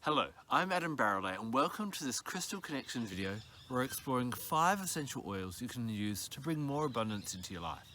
Hello, I'm Adam Barralet and welcome to this Crystal Connection video where we're exploring 5 essential oils you can use to bring more abundance into your life.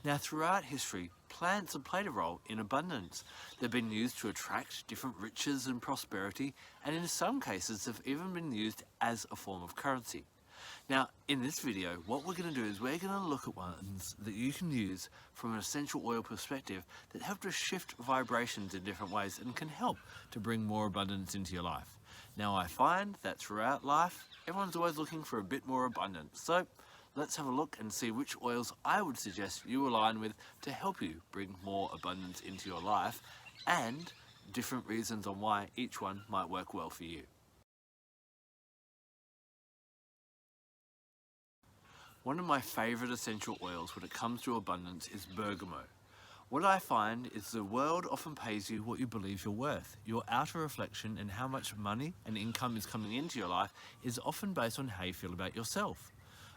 Now throughout history, plants have played a role in abundance. They've been used to attract different riches and prosperity, and in some cases have even been used as a form of currency. Now, in this video, what we're going to do is we're going to look at ones that you can use from an essential oil perspective that help to shift vibrations in different ways and can help to bring more abundance into your life. Now, I find that throughout life, everyone's always looking for a bit more abundance. So let's have a look and see which oils I would suggest you align with to help you bring more abundance into your life, and different reasons on why each one might work well for you. One of my favourite essential oils when it comes to abundance is bergamot. What I find is the world often pays you what you believe you're worth. Your outer reflection and how much money and income is coming into your life is often based on how you feel about yourself.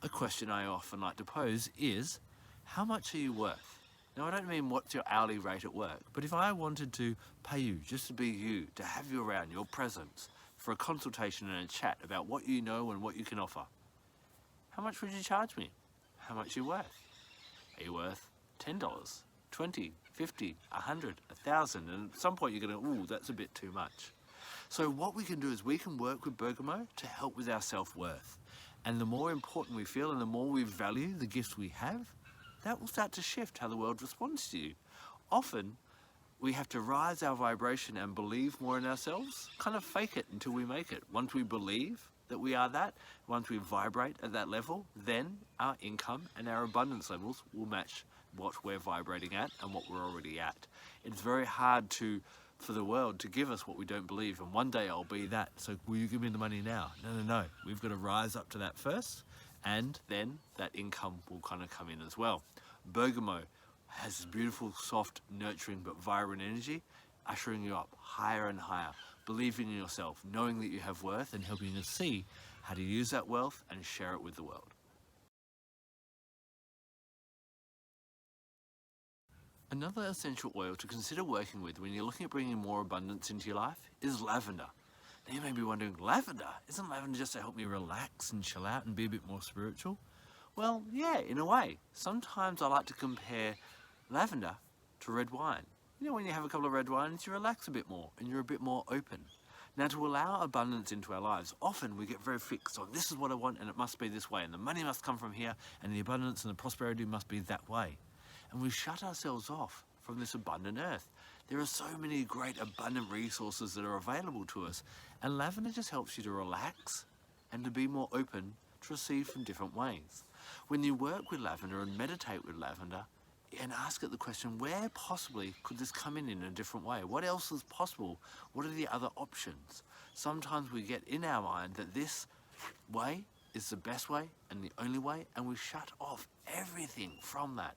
A question I often like to pose is, how much are you worth? Now, I don't mean what's your hourly rate at work, but if I wanted to pay you just to be you, to have you around, your presence, for a consultation and a chat about what you know and what you can offer, how much would you charge me? How much are you worth? Are you worth $10, $20, $50, $100, $1,000? And at some point you're going to, ooh, that's a bit too much. So what we can do is we can work with bergamot to help with our self-worth. And the more important we feel and the more we value the gifts we have, that will start to shift how the world responds to you. Often, we have to rise our vibration and believe more in ourselves, kind of fake it until we make it. Once we believe that we are that, once we vibrate at that level, then our income and our abundance levels will match what we're vibrating at and what we're already at. It's very hard for the world to give us what we don't believe, and one day I'll be that, so will you give me the money now? No. We've got to rise up to that first, and then that income will kind of come in as well. Bergamot has this beautiful, soft, nurturing but vibrant energy, ushering you up higher and higher, believing in yourself, knowing that you have worth, and helping you to see how to use that wealth and share it with the world. Another essential oil to consider working with when you're looking at bringing more abundance into your life is lavender. Now you may be wondering, lavender? Isn't lavender just to help me relax and chill out and be a bit more spiritual? Well, yeah, in a way. Sometimes I like to compare lavender to red wine. You know, when you have a couple of red wines, you relax a bit more and you're a bit more open. Now, to allow abundance into our lives, often we get very fixed on this is what I want and it must be this way, and the money must come from here and the abundance and the prosperity must be that way. And we shut ourselves off from this abundant earth. There are so many great abundant resources that are available to us, and lavender just helps you to relax and to be more open to receive from different ways. When you work with lavender and meditate with lavender, and ask it the question, where possibly could this come in a different way? What else is possible? What are the other options? Sometimes we get in our mind that this way is the best way and the only way, and we shut off everything from that.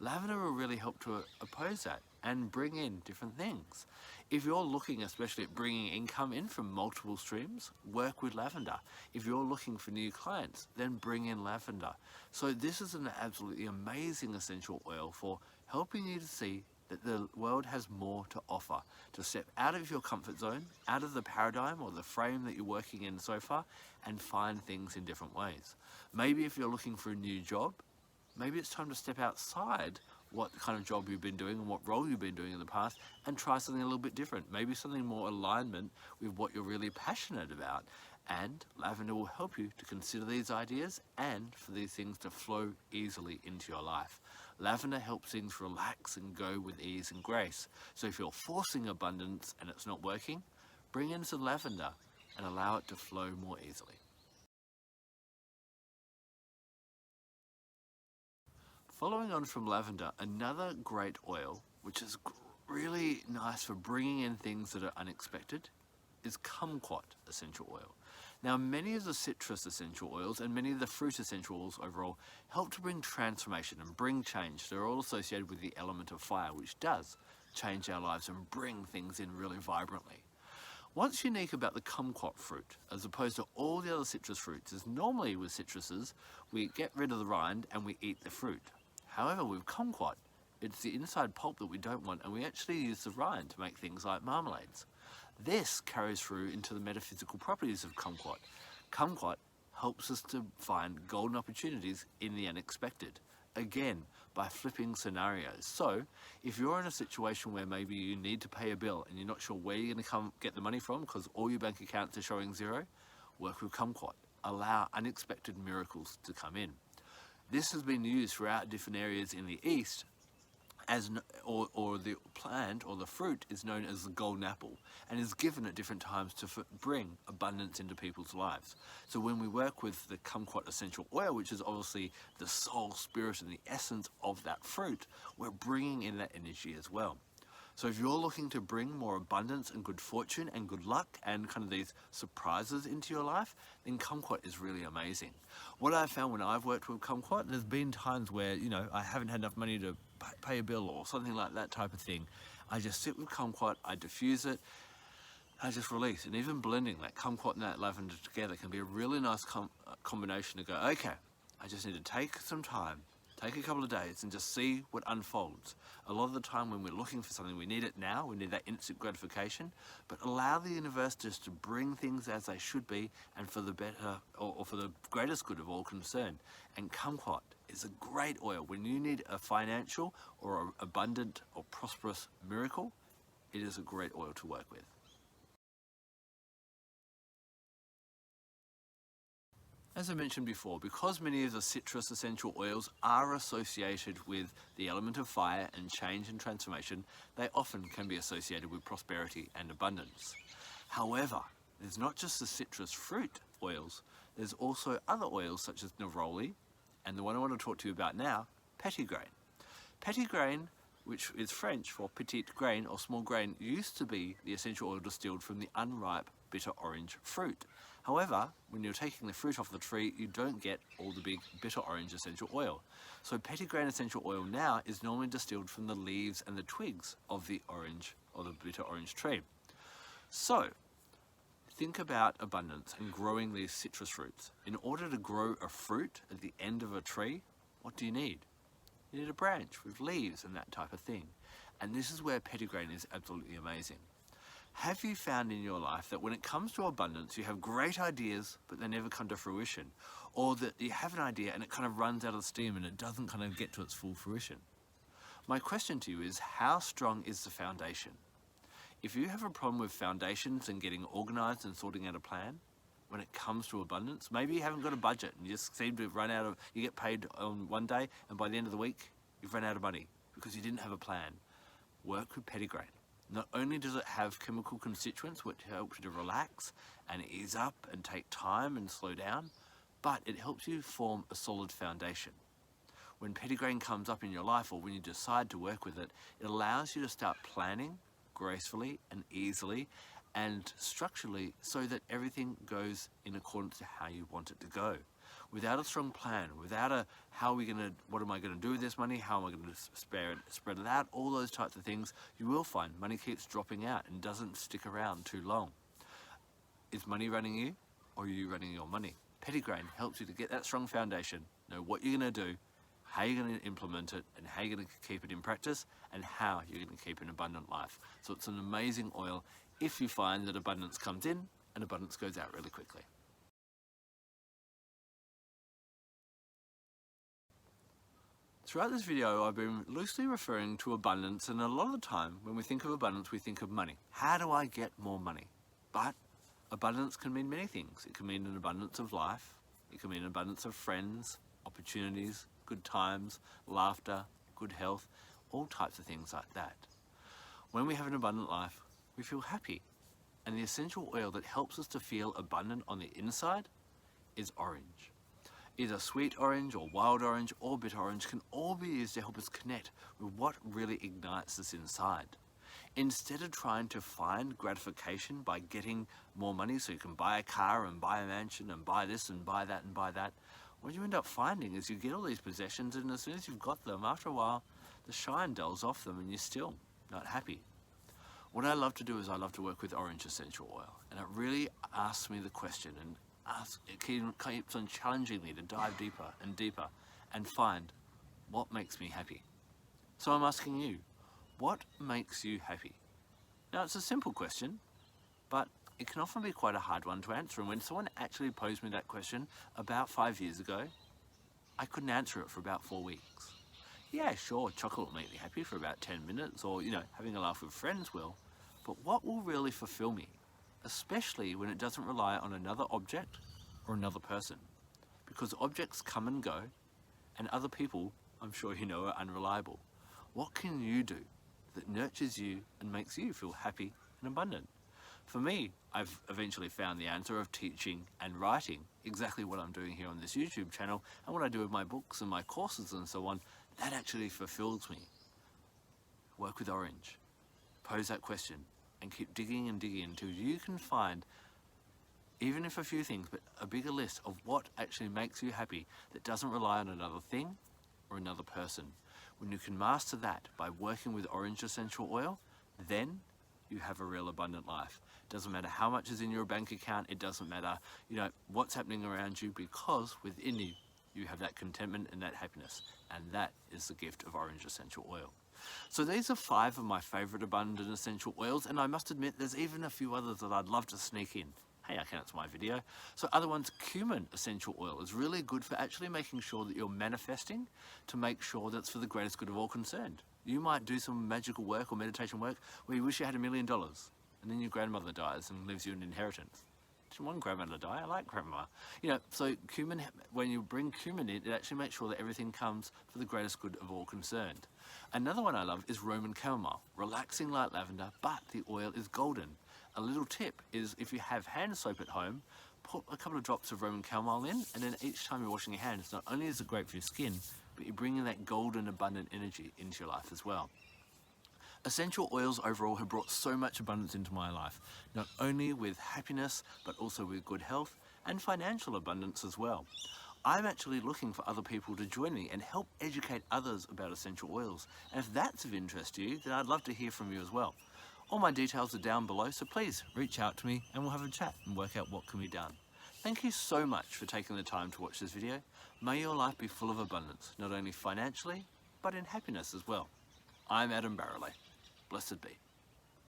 Lavender will really help to oppose that and bring in different things. If you're looking especially at bringing income in from multiple streams, work with lavender. If you're looking for new clients, then bring in lavender. So this is an absolutely amazing essential oil for helping you to see that the world has more to offer, to step out of your comfort zone, out of the paradigm or the frame that you're working in so far, and find things in different ways. Maybe if you're looking for a new job, maybe it's time to step outside what kind of job you've been doing and what role you've been doing in the past and try something a little bit different. Maybe something more alignment with what you're really passionate about. And lavender will help you to consider these ideas and for these things to flow easily into your life. Lavender helps things relax and go with ease and grace. So if you're forcing abundance and it's not working, bring in some lavender and allow it to flow more easily. Following on from lavender, another great oil, which is really nice for bringing in things that are unexpected, is kumquat essential oil. Now, many of the citrus essential oils and many of the fruit essential oils overall help to bring transformation and bring change. They're all associated with the element of fire, which does change our lives and bring things in really vibrantly. What's unique about the kumquat fruit, as opposed to all the other citrus fruits, is normally with citruses, we get rid of the rind and we eat the fruit. However, with kumquat, it's the inside pulp that we don't want, and we actually use the rind to make things like marmalades. This carries through into the metaphysical properties of kumquat. Kumquat helps us to find golden opportunities in the unexpected, again, by flipping scenarios. So, if you're in a situation where maybe you need to pay a bill and you're not sure where you're going to get the money from because all your bank accounts are showing zero, work with kumquat. Allow unexpected miracles to come in. This has been used throughout different areas in the East or the plant or the fruit is known as the golden apple and is given at different times to bring abundance into people's lives. So when we work with the kumquat essential oil, which is obviously the soul, spirit and the essence of that fruit, we're bringing in that energy as well. So if you're looking to bring more abundance and good fortune and good luck and kind of these surprises into your life, then kumquat is really amazing. What I've found when I've worked with kumquat, there's been times where, I haven't had enough money to pay a bill or something like that type of thing. I just sit with kumquat, I diffuse it, I just release. And even blending that kumquat and that lavender together can be a really nice combination to go, okay, I just need to take some time, take a couple of days and just see what unfolds. A lot of the time when we're looking for something, we need it now, we need that instant gratification, but allow the universe just to bring things as they should be and for the better or for the greatest good of all concerned. And kumquat is a great oil. When you need a financial or an abundant or prosperous miracle, it is a great oil to work with. As I mentioned before, because many of the citrus essential oils are associated with the element of fire and change and transformation, they often can be associated with prosperity and abundance. However, there's not just the citrus fruit oils, there's also other oils such as neroli, and the one I want to talk to you about now, Petitgrain. Petitgrain, which is French for petite grain or small grain, used to be the essential oil distilled from the unripe bitter orange fruit. However, when you're taking the fruit off the tree, you don't get all the big bitter orange essential oil. So Petitgrain essential oil now is normally distilled from the leaves and the twigs of the orange or the bitter orange tree. So think about abundance and growing these citrus fruits. In order to grow a fruit at the end of a tree, what do you need? You need a branch with leaves and that type of thing. And this is where Petitgrain is absolutely amazing. Have you found in your life that when it comes to abundance, you have great ideas, but they never come to fruition? Or that you have an idea and it kind of runs out of steam and it doesn't kind of get to its full fruition? My question to you is, how strong is the foundation? If you have a problem with foundations and getting organized and sorting out a plan, when it comes to abundance, maybe you haven't got a budget and you just seem to run out of, you get paid on one day and by the end of the week, you've run out of money because you didn't have a plan. Work with Petitgrain. Not only does it have chemical constituents which help you to relax and ease up and take time and slow down, but it helps you form a solid foundation. When Petitgrain comes up in your life or when you decide to work with it, it allows you to start planning gracefully and easily and structurally so that everything goes in accordance to how you want it to go. Without a strong plan, without a what am I going to do with this money, how am I going to spread it out, all those types of things, you will find money keeps dropping out and doesn't stick around too long. Is money running you or are you running your money? Petitgrain helps you to get that strong foundation, know what you're going to do, how you're going to implement it, and how you're going to keep it in practice, and how you're going to keep an abundant life. So it's an amazing oil if you find that abundance comes in and abundance goes out really quickly. Throughout this video, I've been loosely referring to abundance, and a lot of the time when we think of abundance, we think of money. How do I get more money? But abundance can mean many things. It can mean an abundance of life. It can mean an abundance of friends, opportunities, good times, laughter, good health, all types of things like that. When we have an abundant life, we feel happy. And the essential oil that helps us to feel abundant on the inside is orange. Either sweet orange or wild orange or bitter orange can all be used to help us connect with what really ignites us inside. Instead of trying to find gratification by getting more money so you can buy a car and buy a mansion and buy this and buy that and buy that, what you end up finding is you get all these possessions, and as soon as you've got them, after a while, the shine dulls off them and you're still not happy. What I love to do is I love to work with orange essential oil, and it really asks me the question, and it keeps on challenging me to dive deeper and deeper and find what makes me happy. So I'm asking you, what makes you happy? Now it's a simple question, but it can often be quite a hard one to answer. And when someone actually posed me that question about 5 years ago, I couldn't answer it for about 4 weeks. Yeah, sure, chocolate will make me happy for about 10 minutes, or, having a laugh with friends will. But what will really fulfill me? Especially when it doesn't rely on another object or another person. Because objects come and go, and other people, I'm sure you know, are unreliable. What can you do that nurtures you and makes you feel happy and abundant? For me, I've eventually found the answer of teaching and writing, exactly what I'm doing here on this YouTube channel, and what I do with my books and my courses and so on. That actually fulfills me. Work with orange. Pose that question and keep digging and digging until you can find, even if a few things, but a bigger list of what actually makes you happy that doesn't rely on another thing or another person. When you can master that by working with orange essential oil, then you have a real abundant life. It doesn't matter how much is in your bank account. It doesn't matter, what's happening around you, because within you, you have that contentment and that happiness. And that is the gift of orange essential oil. So these are 5 of my favorite abundant essential oils, and I must admit there's even a few others that I'd love to sneak in. Hey, I can, it's my video. So other ones, cumin essential oil is really good for actually making sure that you're manifesting to make sure that's for the greatest good of all concerned. You might do some magical work or meditation work where you wish you had $1 million, and then your grandmother dies and leaves you an inheritance. Didn't want grandmother to die, I like grandma. So cumin, when you bring cumin in, it actually makes sure that everything comes for the greatest good of all concerned. Another one I love is Roman chamomile, relaxing like lavender, but the oil is golden. A little tip is if you have hand soap at home, put a couple of drops of Roman chamomile in, and then each time you're washing your hands, not only is it great for your skin, but you're bringing that golden abundant energy into your life as well. Essential oils overall have brought so much abundance into my life, not only with happiness, but also with good health and financial abundance as well. I'm actually looking for other people to join me and help educate others about essential oils. And if that's of interest to you, then I'd love to hear from you as well. All my details are down below, so please reach out to me and we'll have a chat and work out what can be done. Thank you so much for taking the time to watch this video. May your life be full of abundance, not only financially, but in happiness as well. I'm Barralet. Blessed be.